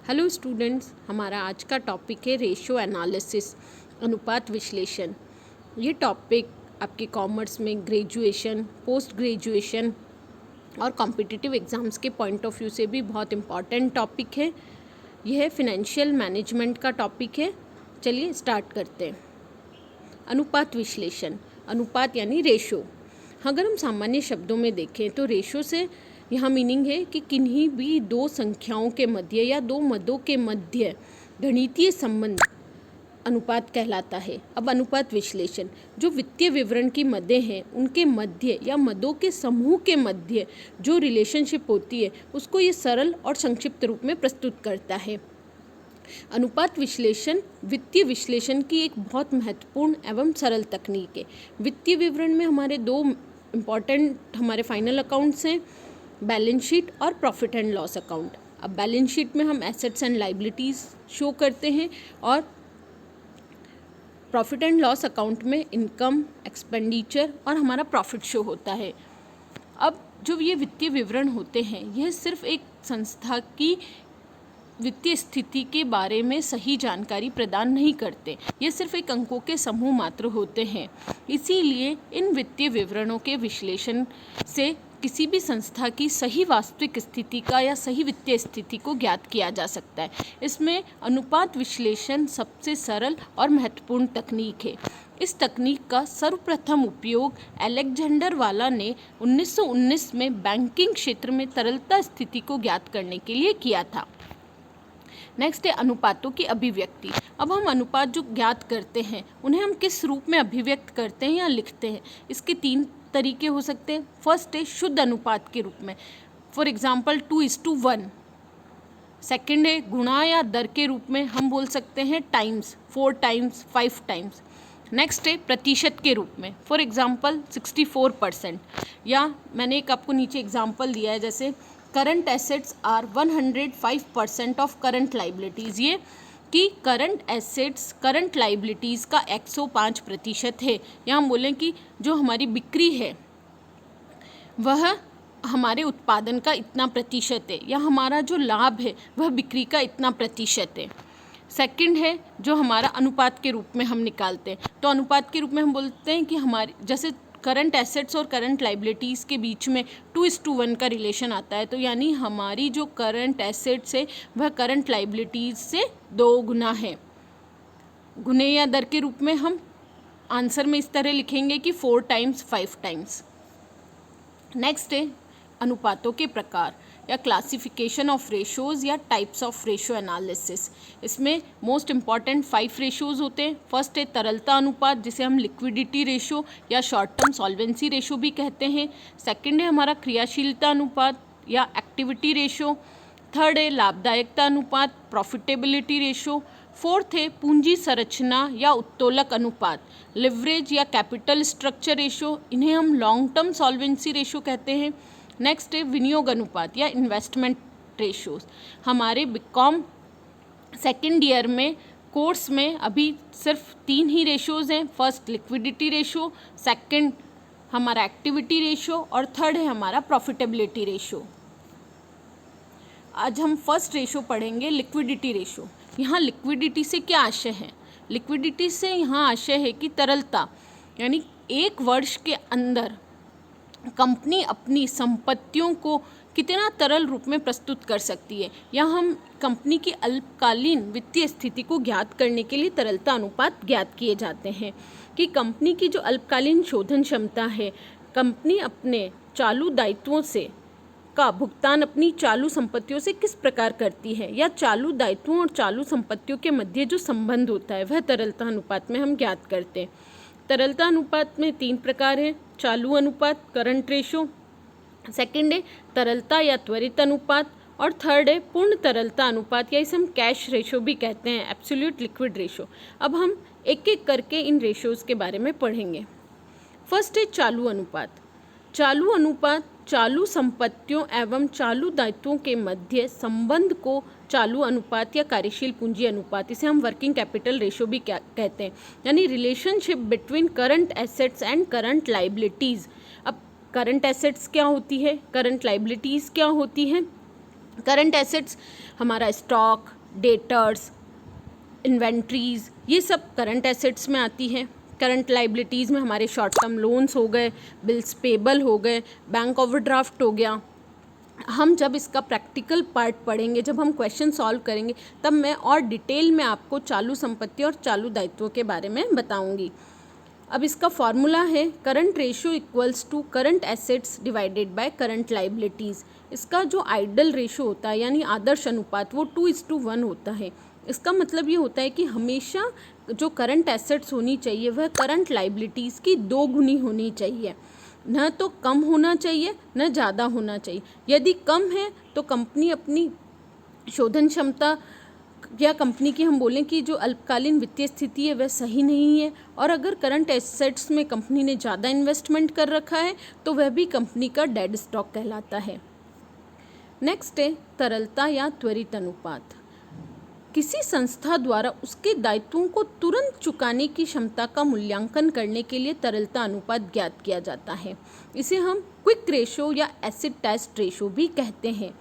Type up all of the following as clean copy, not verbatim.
Hello students, हमारा आज का टॉपिक है रेशियो एनालिसिस, अनुपात विश्लेषण। ये टॉपिक आपके कॉमर्स में ग्रेजुएशन, पोस्ट ग्रेजुएशन और कॉम्पिटिटिव एग्ज़ाम्स के पॉइंट ऑफ व्यू से भी बहुत इम्पॉर्टेंट टॉपिक है। यह फिनेंशियल मैनेजमेंट का टॉपिक है। चलिए स्टार्ट करते हैं। अनुपात विश्लेषण। अनुपात यानी रेशो। अगर हम सामान्य शब्दों में देखें तो रेशो से यहाँ मीनिंग है कि किन्हीं भी दो संख्याओं के मध्य या दो मदों के मध्य गणितीय संबंध अनुपात कहलाता है। अब अनुपात विश्लेषण, जो वित्तीय विवरण की मदें हैं उनके मध्य या मदों के समूह के मध्य जो रिलेशनशिप होती है उसको ये सरल और संक्षिप्त रूप में प्रस्तुत करता है। अनुपात विश्लेषण वित्तीय विश्लेषण की एक बहुत महत्वपूर्ण एवं सरल तकनीक है। वित्तीय विवरण में हमारे दो इम्पॉर्टेंट हमारे फाइनल अकाउंट्स हैं, बैलेंस शीट और प्रॉफिट एंड लॉस अकाउंट। अब बैलेंस शीट में हम एसेट्स एंड लाइबिलिटीज़ शो करते हैं और प्रॉफिट एंड लॉस अकाउंट में इनकम, एक्सपेंडिचर और हमारा प्रॉफिट शो होता है। अब जो ये वित्तीय विवरण होते हैं यह सिर्फ एक संस्था की वित्तीय स्थिति के बारे में सही जानकारी प्रदान नहीं करते, ये सिर्फ एक अंकों के समूह मात्र होते हैं। इसीलिए इन वित्तीय विवरणों के विश्लेषण से किसी भी संस्था की सही वास्तविक स्थिति का या सही वित्तीय स्थिति को ज्ञात किया जा सकता है। इसमें अनुपात विश्लेषण सबसे सरल और महत्वपूर्ण तकनीक है। इस तकनीक का सर्वप्रथम उपयोग अलेक्जेंडर वाला ने 1919 में बैंकिंग क्षेत्र में तरलता स्थिति को ज्ञात करने के लिए किया था। नेक्स्ट है अनुपातों की अभिव्यक्ति। अब हम अनुपात जो ज्ञात करते हैं उन्हें हम किस रूप में अभिव्यक्त करते हैं या लिखते हैं, इसके तीन तरीके हो सकते हैं। फर्स्ट है शुद्ध अनुपात के रूप में, फॉर एग्जाम्पल 2:1। सेकंड है गुणा या दर के रूप में, हम बोल सकते हैं टाइम्स, 4 टाइम्स, 5 टाइम्स। नेक्स्ट है प्रतिशत के रूप में, फॉर एग्जाम्पल 64%। या मैंने एक आपको नीचे एग्जाम्पल दिया है, जैसे current assets are 105% of current liabilities. ये कि करंट एसेट्स करंट लाइबिलिटीज़ का 105% है। या हम बोलें कि जो हमारी बिक्री है वह हमारे उत्पादन का इतना प्रतिशत है, या हमारा जो लाभ है वह बिक्री का इतना प्रतिशत है। सेकंड है जो हमारा अनुपात के रूप में हम निकालते हैं, तो अनुपात के रूप में हम बोलते हैं कि हमारे जैसे करंट एसेट्स और करंट लाइबिलिटीज़ के बीच में 2:1 का रिलेशन आता है, तो यानी हमारी जो करंट एसेट्स है वह करंट लाइबिलिटीज़ से 2 गुना है। गुने या दर के रूप में हम आंसर में इस तरह लिखेंगे कि 4 टाइम्स, 5 टाइम्स। नेक्स्ट है अनुपातों के प्रकार या क्लासिफिकेशन ऑफ रेशोज़ या टाइप्स ऑफ रेशो एनालिसिस। इसमें मोस्ट इम्पॉर्टेंट 5 रेशोज़ होते हैं। फर्स्ट है तरलता अनुपात, जिसे हम लिक्विडिटी रेशो या शॉर्ट टर्म सॉल्वेंसी रेशो भी कहते हैं। सेकंड है हमारा क्रियाशीलता अनुपात या एक्टिविटी रेशो। थर्ड है लाभदायकता अनुपात, प्रॉफिटेबिलिटी रेशो। फोर्थ है पूंजी संरचना या उत्तोलक अनुपात, लिवरेज या कैपिटल स्ट्रक्चर रेशो, इन्हें हम लॉन्ग टर्म सॉल्वेंसी रेशो कहते हैं। नेक्स्ट है विनियोग अनुपात या इन्वेस्टमेंट रेशोज। हमारे बीकॉम सेकेंड ईयर में कोर्स में अभी सिर्फ 3 ही रेशोज़ हैं। फर्स्ट लिक्विडिटी रेशो, सेकंड हमारा एक्टिविटी रेशो और थर्ड है हमारा प्रॉफिटेबिलिटी रेशो। आज हम फर्स्ट रेशो पढ़ेंगे, लिक्विडिटी रेशो। यहाँ लिक्विडिटी से क्या आशय है? लिक्विडिटी से यहाँ आशय है कि तरलता, यानी 1 वर्ष के अंदर कंपनी अपनी संपत्तियों को कितना तरल रूप में प्रस्तुत कर सकती है, या हम कंपनी की अल्पकालीन वित्तीय स्थिति को ज्ञात करने के लिए तरलता अनुपात ज्ञात किए जाते हैं कि कंपनी की जो अल्पकालीन शोधन क्षमता है, कंपनी अपने चालू दायित्वों से का भुगतान अपनी चालू संपत्तियों से किस प्रकार करती है, या चालू दायित्वों और चालू संपत्तियों के मध्य जो संबंध होता है वह तरलता अनुपात में हम ज्ञात करते हैं। तरलता अनुपात में 3 प्रकार हैं, चालू अनुपात, करंट रेशो, सेकंड है तरलता या त्वरित अनुपात, और थर्ड है पूर्ण तरलता अनुपात, या इसे हम कैश रेशो भी कहते हैं, एब्सोल्यूट लिक्विड रेशो। अब हम एक एक करके इन रेशोज़ के बारे में पढ़ेंगे। फर्स्ट है चालू अनुपात। चालू अनुपात चालू संपत्तियों एवं चालू दायित्वों के मध्य संबंध को चालू अनुपात या कार्यशील पूंजी अनुपात, इसे हम वर्किंग कैपिटल रेशो भी कहते हैं, यानी relationship between current assets and current liabilities. अब करंट एसेट्स क्या होती है, करंट लाइबिलिटीज़ क्या होती हैं, करंट एसेट्स हमारा स्टॉक, डेटर्स, इन्वेंट्रीज, ये सब करंट एसेट्स में आती है। करंट लाइबिलिटीज़ में हमारे शॉर्ट टर्म लोन्स हो गए, बिल्स पेबल हो गए, बैंक ओवरड्राफ्ट हो गया। हम जब इसका प्रैक्टिकल पार्ट पढ़ेंगे, जब हम क्वेश्चन सॉल्व करेंगे, तब मैं और डिटेल में आपको चालू संपत्ति और चालू दायित्वों के बारे में बताऊंगी। अब इसका फॉर्मूला है current ratio equals to current assets divided by current liabilities. इसका जो आइडल रेशियो होता है यानी आदर्श अनुपात, वो 2:1 होता है। इसका मतलब ये होता है कि हमेशा जो करंट एसेट्स होनी चाहिए वह करंट लाइबिलिटीज़ की 2 गुनी होनी चाहिए, न तो कम होना चाहिए न ज़्यादा होना चाहिए। यदि कम है तो कंपनी अपनी शोधन क्षमता या कंपनी की हम बोलें कि जो अल्पकालीन वित्तीय स्थिति है वह सही नहीं है, और अगर करंट एसेट्स में कंपनी ने ज़्यादा इन्वेस्टमेंट कर रखा है तो वह भी कंपनी का डेड स्टॉक कहलाता है। नेक्स्ट है तरलता या त्वरित अनुपात। किसी संस्था द्वारा उसके दायित्वों को तुरंत चुकाने की क्षमता का मूल्यांकन करने के लिए तरलता अनुपात ज्ञात किया जाता है। इसे हम क्विक रेशो या एसिड टेस्ट रेशो भी कहते हैं।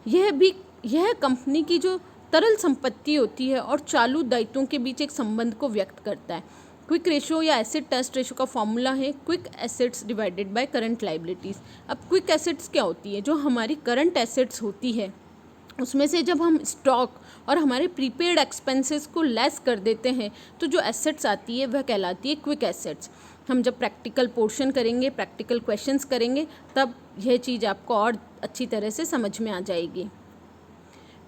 यह कंपनी की जो तरल संपत्ति होती है और चालू दायित्वों के बीच एक संबंध को व्यक्त करता है। क्विक रेशो या एसिड टेस्ट रेशो का फॉर्मूला है quick assets divided by current liabilities. अब क्विक एसेट्स क्या होती है? जो हमारी करंट एसेट्स होती है उसमें से जब हम स्टॉक और हमारे प्रीपेड एक्सपेंसेस को लेस कर देते हैं तो जो एसेट्स आती है वह कहलाती है क्विक एसेट्स। हम जब प्रैक्टिकल पोर्शन करेंगे, प्रैक्टिकल क्वेश्चंस करेंगे, तब यह चीज़ आपको और अच्छी तरह से समझ में आ जाएगी।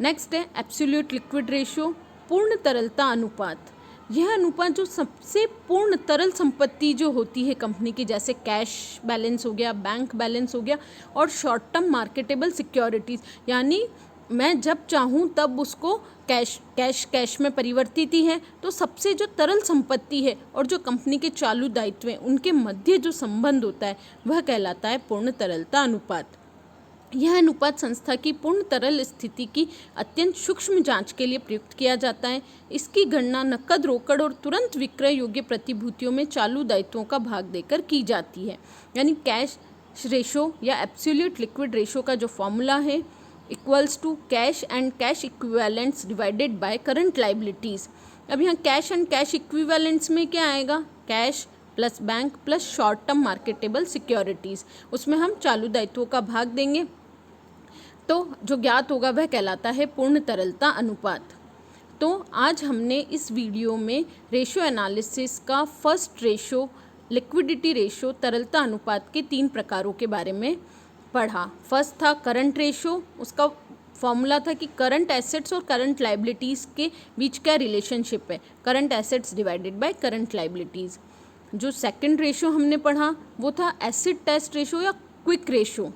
नेक्स्ट है एब्सोल्यूट लिक्विड रेशियो, पूर्ण तरलता अनुपात। यह अनुपात जो सबसे पूर्ण तरल संपत्ति जो होती है कंपनी की, जैसे कैश बैलेंस हो गया, बैंक बैलेंस हो गया और शॉर्ट टर्म मार्केटेबल सिक्योरिटीज़, यानी मैं जब चाहूँ तब उसको कैश में परिवर्तित ही है, तो सबसे जो तरल संपत्ति है और जो कंपनी के चालू दायित्व हैं उनके मध्य जो संबंध होता है वह कहलाता है पूर्ण तरलता अनुपात। यह अनुपात संस्था की पूर्ण तरल स्थिति की अत्यंत सूक्ष्म जांच के लिए प्रयुक्त किया जाता है। इसकी गणना नकद, रोकड़ और तुरंत विक्रय योग्य प्रतिभूतियों में चालू दायित्वों का भाग देकर की जाती है। यानी कैश रेशो या एब्सोल्यूट लिक्विड रेशो का जो फॉर्मूला है equals to cash and cash equivalents divided by current liabilities. अब यहाँ कैश एंड कैश इक्विवेलेंट्स में क्या आएगा? Cash plus bank plus short term marketable securities. उसमें हम चालू दायित्वों का भाग देंगे तो जो ज्ञात होगा वह कहलाता है पूर्ण तरलता अनुपात। तो आज हमने इस वीडियो में रेशियो एनालिसिस का फर्स्ट रेशो, लिक्विडिटी रेशो, तरलता अनुपात के 3 प्रकारों के बारे में पढ़ा। फर्स्ट था करंट रेशो, उसका फॉर्मूला था कि करंट एसेट्स और करंट लाइबिलिटीज़ के बीच क्या रिलेशनशिप है, current assets divided by current liabilities. जो सेकंड रेशो हमने पढ़ा वो था एसिड टेस्ट रेशो या क्विक रेशो।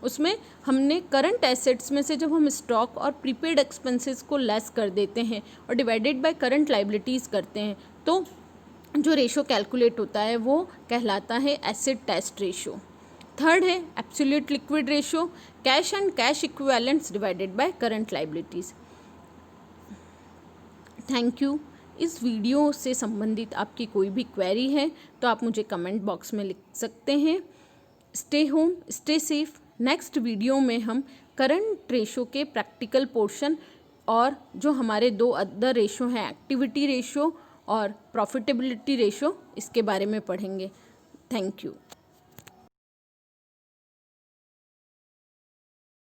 उसमें हमने करंट एसेट्स में से जब हम स्टॉक और प्रीपेड एक्सपेंसेस को लेस कर देते हैं और डिवाइडेड बाय करंट लाइबिलिटीज़ करते हैं तो जो रेशो कैलकुलेट होता है वो कहलाता है एसिड टेस्ट रेशो। थर्ड है absolute liquid ratio, cash and cash equivalents divided by current liabilities. Thank you. इस वीडियो से संबंधित आपकी कोई भी क्वेरी है तो आप मुझे कमेंट बॉक्स में लिख सकते हैं। Stay home, stay safe. Next video में हम करंट रेशो के प्रैक्टिकल पोर्शन और जो हमारे 2 अदर रेशो हैं, एक्टिविटी रेशो और प्रॉफिटेबिलिटी रेशो, इसके बारे में पढ़ेंगे। Thank you.